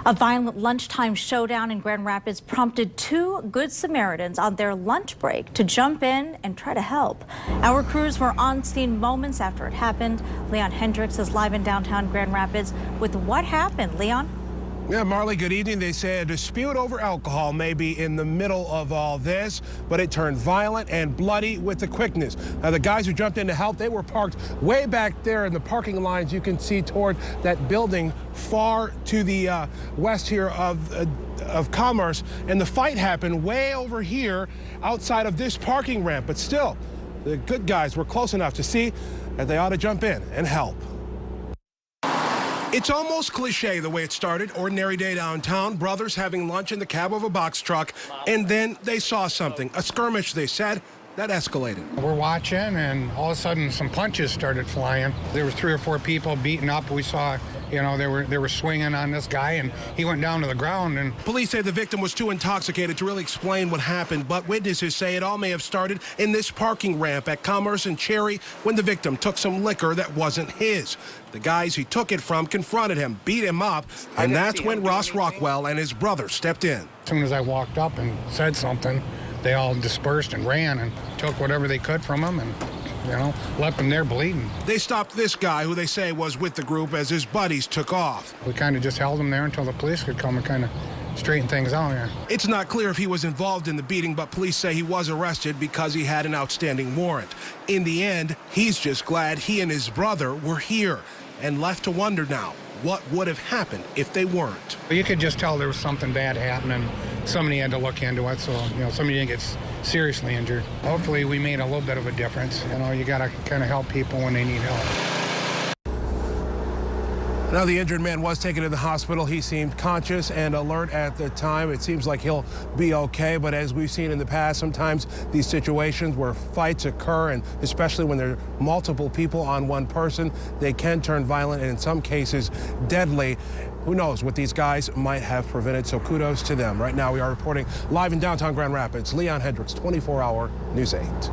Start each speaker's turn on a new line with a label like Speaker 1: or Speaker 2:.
Speaker 1: A violent lunchtime showdown in Grand Rapids prompted two Good Samaritans on their lunch break to jump in and try to help. Our crews were on scene moments after it happened. Leon Hendricks is live in downtown Grand Rapids with what happened. Leon?
Speaker 2: Yeah, Marley, good evening. They say a dispute over alcohol may be in the middle of all this, but it turned violent and bloody with the quickness. Now, the guys who jumped in to help, they were parked way back there in the parking lines you can see toward that building far to the west here of Commerce. And the fight happened way over here outside of this parking ramp. But still, the good guys were close enough to see that they ought to jump in and help. It's almost cliche the way it started. Ordinary day downtown, brothers having lunch in the cab of a box truck, and then they saw something. A skirmish, they said, that escalated.
Speaker 3: We're watching, and all of a sudden some punches started flying. There were 3 or 4 people beaten up. We saw, you know, they were swinging on this guy, and he went down to the ground. And
Speaker 2: police say the victim was too intoxicated to really explain what happened, but witnesses say it all may have started in this parking ramp at Commerce and Cherry when the victim took some liquor that wasn't his. The guys he took it from confronted him, beat him up, and that's when Ross Rockwell and his brother stepped in.
Speaker 3: As soon as I walked up and said something, they all dispersed and ran and took whatever they could from him and, you know, left them there bleeding.
Speaker 2: They stopped this guy, who they say was with the group, as his buddies took off.
Speaker 3: We kind of just held him there until the police could come and kind of straighten things out here.
Speaker 2: It's not clear if he was involved in the beating, but police say he was arrested because he had an outstanding warrant. In the end, he's just glad he and his brother were here, and left to wonder now what would have happened if they weren't.
Speaker 3: You could just tell there was something bad happening. Somebody had to look into it, so, you know, somebody didn't get seriously injured. Hopefully we made a little bit of a difference. You know, you got to kind of help people when they need help.
Speaker 2: Now, the injured man was taken to the hospital. He seemed conscious and alert at the time. It seems like he'll be okay, but as we've seen in the past, sometimes these situations where fights occur, and especially when there are multiple people on one person, they can turn violent and in some cases deadly. Who knows what these guys might have prevented, so kudos to them. Right now, we are reporting live in downtown Grand Rapids. Leon Hendricks, 24-hour News 8.